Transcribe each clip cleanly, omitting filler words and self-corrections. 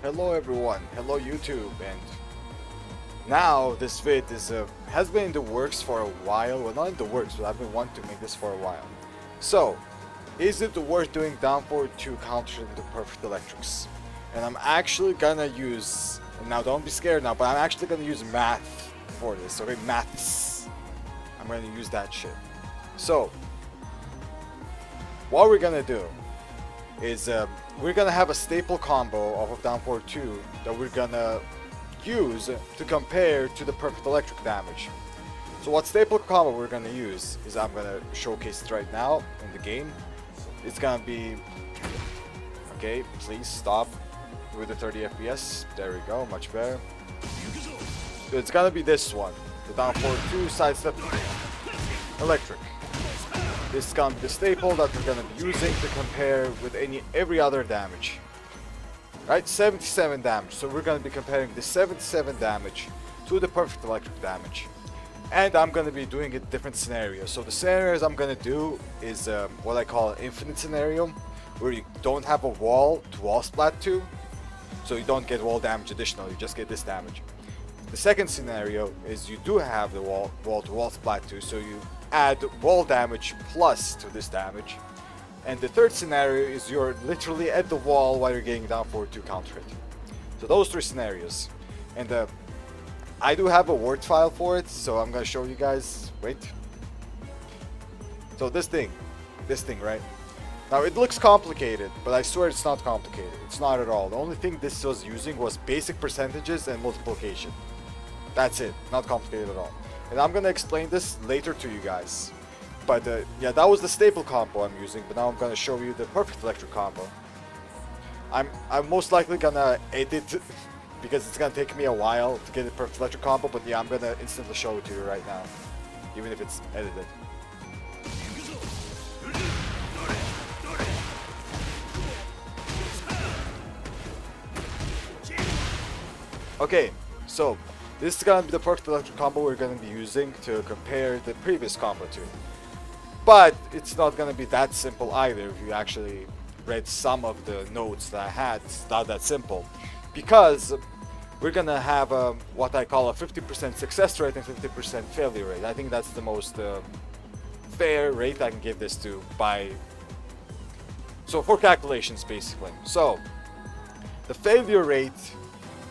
Hello everyone, hello YouTube, and now this vid is has been in the works for a while. Well, not in the works, but I've been wanting to make this for a while. So, is it worth doing down forward 2 counter into perfect electrics? And I'm actually gonna use, now don't be scared now, but I'm actually gonna use math for this, okay? Maths. I'm gonna use that shit. So, what we're gonna do is we're gonna have a staple combo off of down forward 2 that we're gonna use to compare to the perfect electric damage. So what staple combo we're gonna use is, I'm gonna showcase it right now in the game. It's gonna be, okay, please stop with the 30 FPS. There we go, much better. So it's gonna be this one, the down forward 2 sidestep electric. This is gonna be the staple that we're gonna be using to compare with every other damage. Right, 77 damage. So we're gonna be comparing the 77 damage to the perfect electric damage. And I'm gonna be doing it different scenarios. So the scenarios I'm gonna do is what I call an infinite scenario, where you don't have a wall to wall splat to, so you don't get wall damage additional, you just get this damage. The second scenario is you do have the wall to wall splat to, so you add wall damage plus to this damage. And the third scenario is you're literally at the wall while you're getting down forward 2 counter it. So those 3 scenarios. And I do have a Word file for it, so I'm gonna show you guys. Wait. So this thing, right? Now it looks complicated, but I swear it's not complicated. It's not at all. The only thing this was using was basic percentages and multiplication. That's it, not complicated at all. And I'm gonna explain this later to you guys. But yeah, that was the staple combo I'm using, but now I'm gonna show you the perfect electric combo. I'm most likely gonna edit because it's gonna take me a while to get the perfect electric combo, but yeah, I'm gonna instantly show it to you right now, even if it's edited. Okay, so this is gonna be the perfect electric combo we're gonna be using to compare the previous combo to. But it's not gonna be that simple either. If you actually read some of the notes that I had, it's not that simple, because we're gonna have what I call a 50% success rate and 50% failure rate. I think that's the most fair rate I can give this to for calculations basically. So the failure rate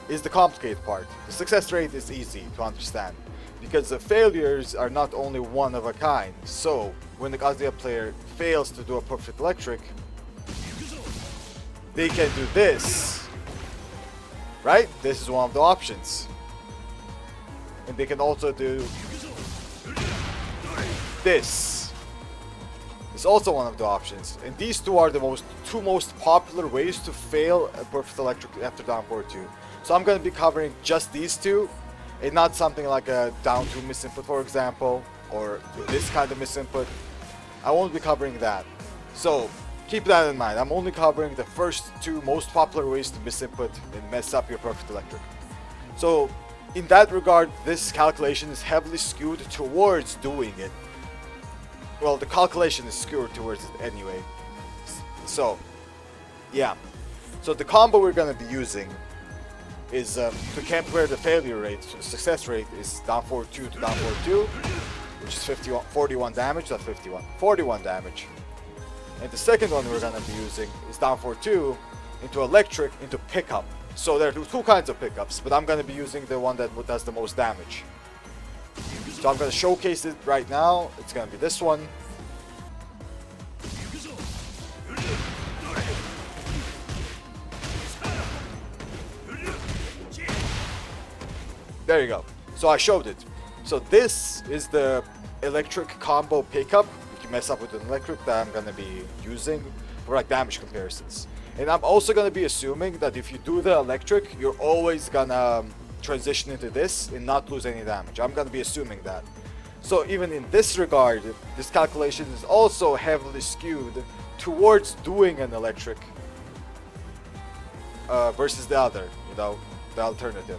is the complicated part. The success rate is easy to understand, because the failures are not only one of a kind. So when the Kazuya player fails to do a perfect electric, they can do this, right? This is one of the options. And they can also do this. It's also one of the options. And these two are the two most popular ways to fail a perfect electric after down forward 2. So I'm going to be covering just these two, and not something like a down 2 misinput, for example, or this kind of misinput. I won't be covering that. So keep that in mind. I'm only covering the first 2 most popular ways to misinput and mess up your perfect electric. So in that regard, this calculation is heavily skewed towards doing it. Well, the calculation is skewed towards it anyway. So yeah. So the combo we're going to be using is to compare the failure rate. So the success rate is down forward 2 to down forward 2, which is 41 damage, not 51, 41 damage. And the second one we're gonna be using is down forward 2 into electric into pickup. So there are 2 kinds of pickups, but I'm gonna be using the one that does the most damage. So I'm gonna showcase it right now. It's gonna be this one. There you go. So I showed it. So this is the electric combo pickup. You can mess up with an electric that I'm gonna be using for like damage comparisons. And I'm also gonna be assuming that if you do the electric, you're always gonna transition into this and not lose any damage. I'm gonna be assuming that. So even in this regard, this calculation is also heavily skewed towards doing an electric versus the other, the alternative.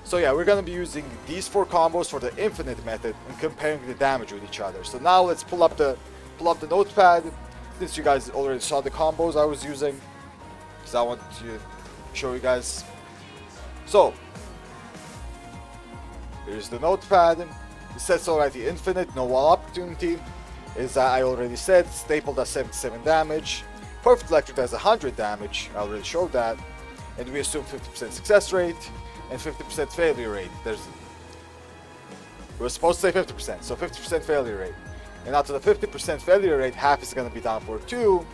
So yeah, we're gonna be using these 4 combos for the infinite method and comparing the damage with each other. So now let's pull up the notepad, since you guys already saw the combos I was using, because I want you show you guys. So here's the notepad. It says already infinite, no wall opportunity. Is I already said, staple does 77 damage. Perfect electric does 100 damage. I already showed that. And we assume 50% success rate and 50% failure rate. We were supposed to say 50%, so 50% failure rate. And out of the 50% failure rate, half is going to be down for 2,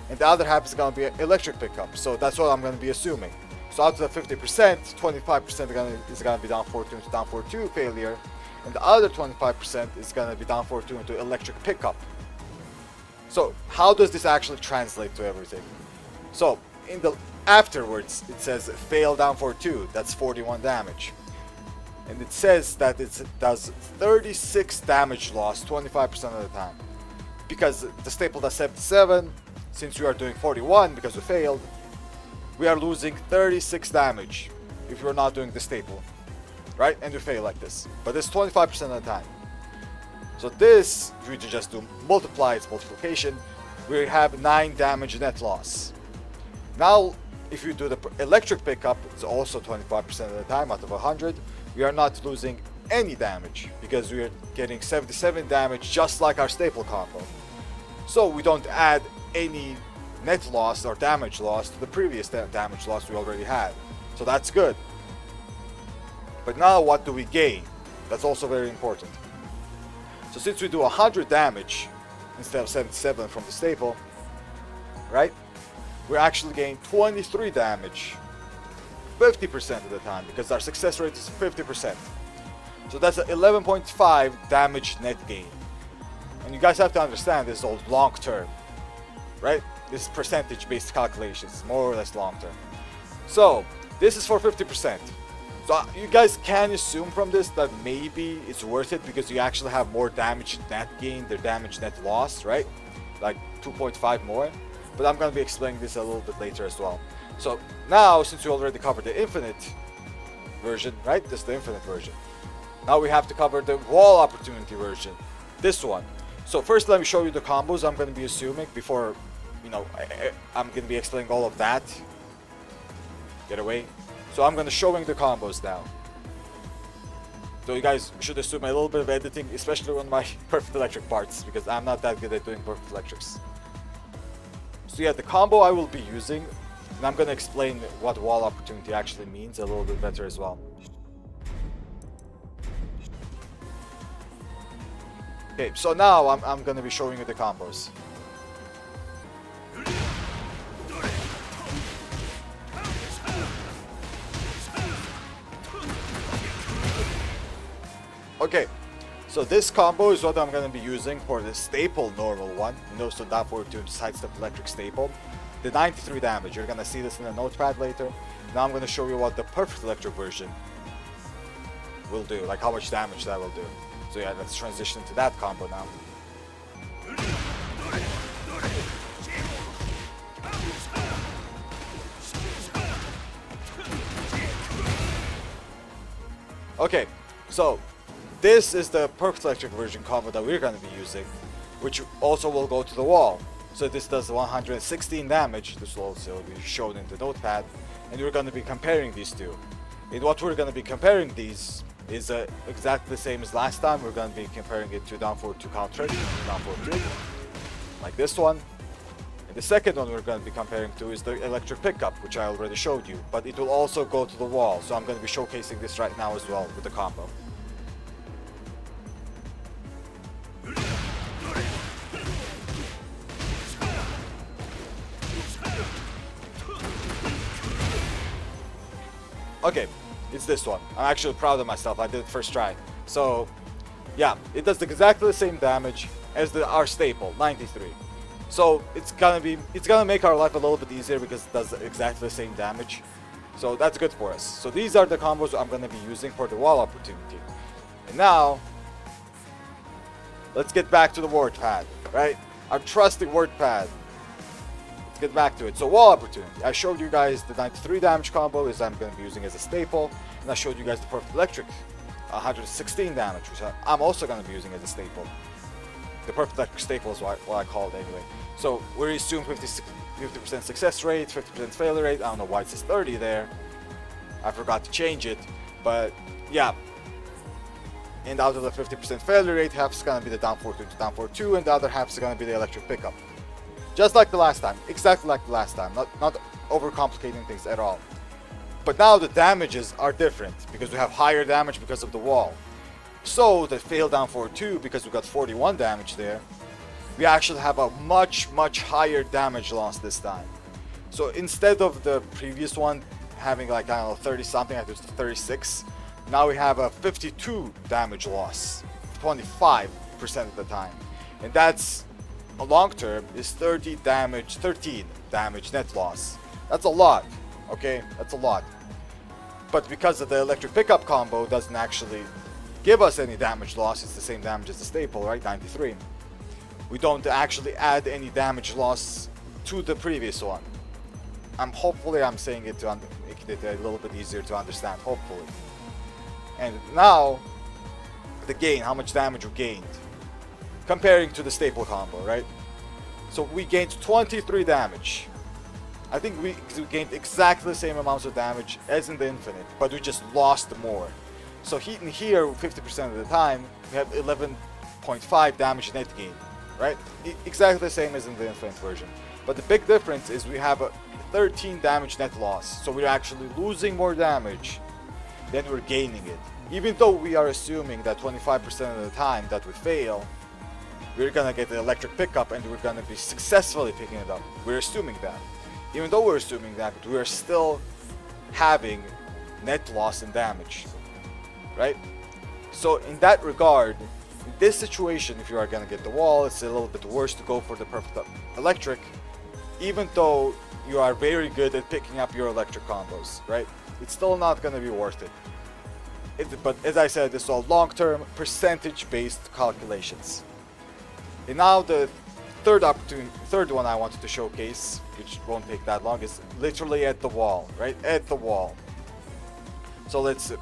and the other half is going to be electric pickup. So that's what I'm going to be assuming. So out of the 50%, 25% is going to be down for 2 into down for 2 failure, and the other 25% is going to be down for 2 into electric pickup. So how does this actually translate to everything? So in the afterwards, it says fail down for 2. That's 41 damage. And it says that it does 36 damage loss 25% of the time. Because the staple does 77, since we are doing 41 because we failed, we are losing 36 damage if we're not doing the staple. Right? And we fail like this. But it's 25% of the time. So this, if we just do multiply, its multiplication, we have 9 damage net loss. Now, if you do the electric pickup, it's also 25% of the time out of 100. We are not losing any damage because we are getting 77 damage just like our staple combo. So we don't add any net loss or damage loss to the previous damage loss we already had. So that's good. But now what do we gain? That's also very important. So since we do 100 damage instead of 77 from the staple, right? We actually gain 23 damage 50% of the time because our success rate is 50%. So that's 11.5 damage net gain. And you guys have to understand this is all long term, right? This is percentage based calculations, more or less long term. So this is for 50%. So you guys can assume from this that maybe it's worth it because you actually have more damage net gain than damage net loss, right? Like 2.5 more. But I'm going to be explaining this a little bit later as well. So now, since we already covered the infinite version, right? This is the infinite version. Now we have to cover the wall opportunity version. This one. So first let me show you the combos I'm going to be assuming before, I'm going to be explaining all of that. Get away. So I'm going to showing the combos now. So you guys should assume a little bit of editing, especially on my perfect electric parts, because I'm not that good at doing perfect electrics. So yeah, the combo I will be using, and I'm going to explain what wall opportunity actually means a little bit better as well. Okay, so now I'm going to be showing you the combos. Okay, so this combo is what I'm going to be using for the staple normal one, so down forward to sidestep electric staple. The 93 damage, you're going to see this in the notepad later. Now I'm going to show you what the perfect electric version will do, like how much damage that will do. So yeah, let's transition to that combo now. Okay, so this is the perfect electric version combo that we're going to be using, which also will go to the wall. So this does 116 damage. This will also be shown in the notepad, and we're going to be comparing these two. And what we're going to be comparing these is exactly the same as last time. We're going to be comparing it to DF2 Counter, DF2, like this one. And the second one we're going to be comparing to is the electric pickup, which I already showed you, but it will also go to the wall. So I'm going to be showcasing this right now as well with the combo. Okay, it's this one. I'm actually proud of myself. I did it first try. So, yeah, it does exactly the same damage as our staple, 93. So it's gonna make our life a little bit easier because it does exactly the same damage. So that's good for us. So these are the combos I'm gonna be using for the wall opportunity. And now, let's get back to the word pad, right? Our trusty word pad. Get back to it. So wall opportunity. I showed you guys the 93 damage combo is I'm going to be using as a staple, and I showed you guys the perfect electric 116 damage, which I'm also going to be using as a staple. The perfect electric staple is what I call it anyway. So we assume 50% success rate, 50% failure rate. I don't know why it says 30 there. I forgot to change it, but yeah. And out of the 50% failure rate, half is gonna be the down 4-2 to down 4-2, and the other half is gonna be the electric pickup. Just like the last time, exactly like the last time, not overcomplicating things at all. But now the damages are different, because we have higher damage because of the wall. So the fail down 4-2, because we got 41 damage there, we actually have a much higher damage loss this time. So instead of the previous one having like, I don't know, 30 something, I think it's 36, now we have a 52 damage loss, 25% of the time. And that's, a long term, is 13 damage net loss. That's a lot, okay? That's a lot. But because of the electric pickup combo doesn't actually give us any damage loss, it's the same damage as the staple, right? 93. We don't actually add any damage loss to the previous one. Hopefully I'm saying it to make it a little bit easier to understand, hopefully. And now, the gain, how much damage we gained, comparing to the staple combo, right? So we gained 23 damage. I think we gained exactly the same amounts of damage as in the infinite, but we just lost more. So in here, 50% of the time, we have 11.5 damage net gain, right? Exactly the same as in the infinite version. But the big difference is we have a 13 damage net loss. So we're actually losing more damage than we're gaining it. Even though we are assuming that 25% of the time that we fail, we're gonna get the electric pickup and we're gonna be successfully picking it up. We're assuming that. Even though we're assuming that, we are still having net loss in damage, right? So in that regard, in this situation, if you are gonna get the wall, it's a little bit worse to go for the perfect electric, even though you are very good at picking up your electric combos, right? It's still not gonna be worth it. But as I said, this is all long-term, percentage-based calculations. And now the third one I wanted to showcase, which won't take that long, is literally at the wall, right? At the wall. So let's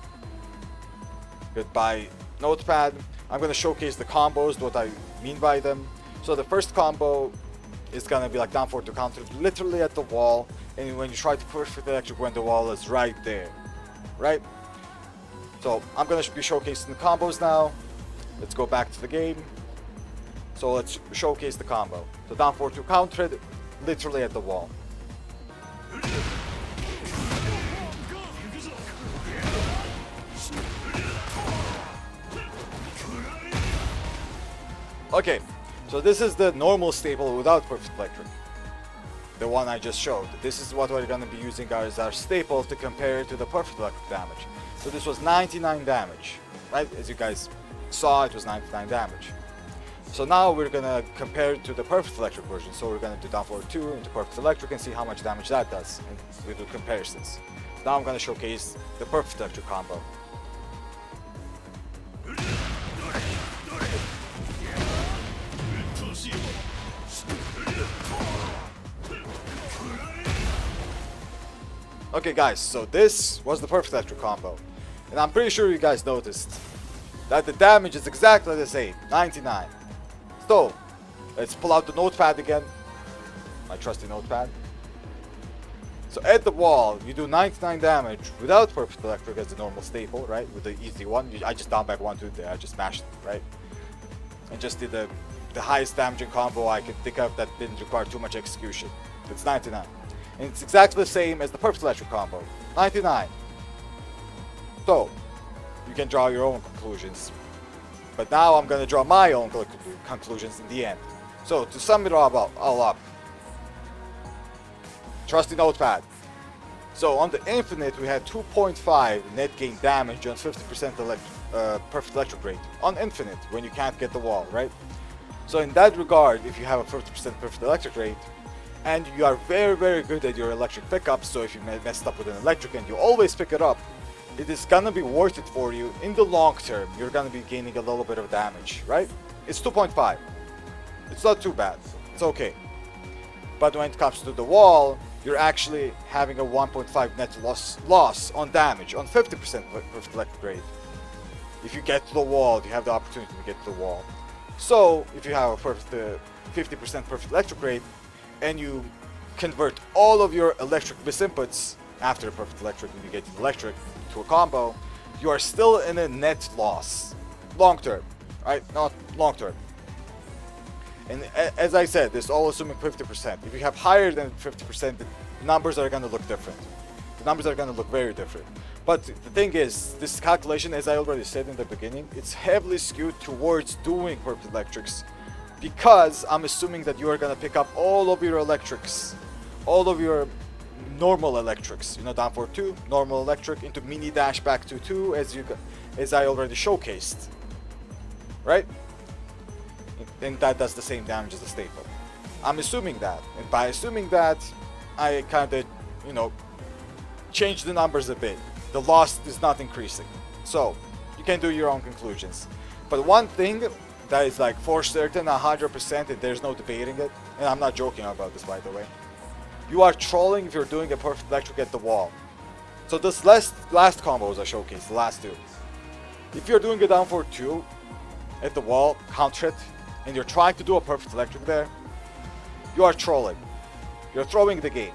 goodbye notepad. I'm gonna showcase the combos, what I mean by them. So the first combo is gonna be like down 4-2 counter, literally at the wall, and when you try to perfect electric when the wall is right there, right? So I'm gonna be showcasing the combos now. Let's go back to the game. So let's showcase the combo. So down 4-2 counter, literally at the wall. Okay, so this is the normal staple without perfect electric. The one I just showed. This is what we're gonna be using as our staple to compare it to the perfect electric damage. So this was 99 damage, right? As you guys saw, it was 99 damage. So now we're gonna compare it to the perfect electric version. So we're gonna do down 4-2 into perfect electric and see how much damage that does, and we do comparisons. Now I'm gonna showcase the perfect electric combo. Okay guys, so this was the perfect electric combo. And I'm pretty sure you guys noticed that the damage is exactly the same, 99. So, let's pull out the notepad again, my trusty notepad. So at the wall, you do 99 damage without perfect electric as the normal staple, right? With the easy one, I just down back 1-2 there, I just mashed it, right? And just did the highest damaging combo I could think of that didn't require too much execution. It's 99. And it's exactly the same as the perfect electric combo, 99. So, you can draw your own conclusions. But now I'm gonna draw my own conclusions in the end. So, to sum it all up, trusty notepad. So, on the infinite, we had 2.5 net gain damage on 50% perfect electric rate. On infinite, when you can't get the wall, right? So, in that regard, if you have a 50% perfect electric rate, and you are very good at your electric pickup, so if you messed up with an electric and you always pick it up, it is gonna be worth it for you in the long term. You're gonna be gaining a little bit of damage, right? It's 2.5. It's not too bad. It's okay. But when it comes to the wall, you're actually having a 1.5 net loss on damage on 50% perfect electric rate. If you get to the wall, you have the opportunity to get to the wall. So if you have a 50% perfect electric rate, and you convert all of your electric bis inputs after perfect electric and you get electric to a combo, you are still in a net loss. Long term, right? Not long term. And as I said, this is all assuming 50%. If you have higher than 50%, the numbers are going to look different. The numbers are going to look very different. But the thing is, this calculation, as I already said in the beginning, it's heavily skewed towards doing perfect electrics because I'm assuming that you are going to pick up all of your electrics, all of your normal electrics, you know, down for 2, normal electric into mini dash back to 2 as I already showcased, right? And that does the same damage as the staple. I'm assuming that, and by assuming that, I kind of, you know, change the numbers a bit. The loss is not increasing, so you can do your own conclusions. But one thing that is like for certain, 100%, and there's no debating it, and I'm not joking about this, by the way. You are trolling if you're doing a perfect electric at the wall. So this last combos I showcased, the last two. If you're doing a down for 2 at the wall, counter it, and you're trying to do a perfect electric there, you are trolling. You're throwing the game.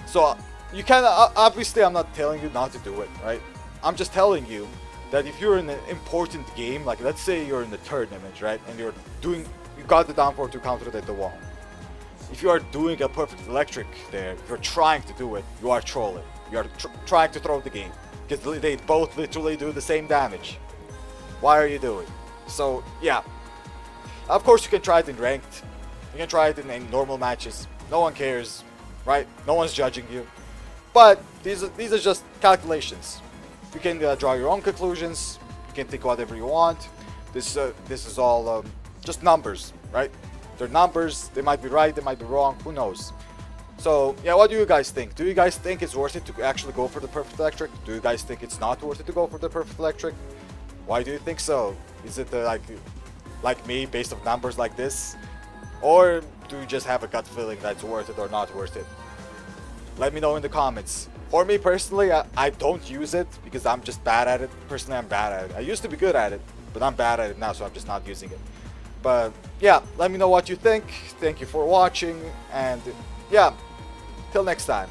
So you can obviously I'm not telling you not to do it, right? I'm just telling you that if you're in an important game, like let's say you're in the tournament, right, and you got the down for 2 counter at the wall. If you are doing a perfect electric there, if you're trying to do it, you are trolling. You are trying to throw the game because they both literally do the same damage. Why are you doing? So yeah. Of course, you can try it in ranked. You can try it in normal matches. No one cares, right? No one's judging you. But these are just calculations. You can draw your own conclusions. You can think whatever you want. This is all just numbers, right? They're numbers. They might be right. They might be wrong. Who knows? So yeah, what do you guys think? Do you guys think it's worth it to actually go for the perfect electric? Do you guys think it's not worth it to go for the perfect electric? Why do you think so? Is it like me, based on numbers like this? Or do you just have a gut feeling that it's worth it or not worth it? Let me know in the comments. For me personally, I don't use it because I'm just bad at it. Personally, I'm bad at it. I used to be good at it, but I'm bad at it now, so I'm just not using it. But yeah, let me know what you think. Thank you for watching, and yeah, till next time.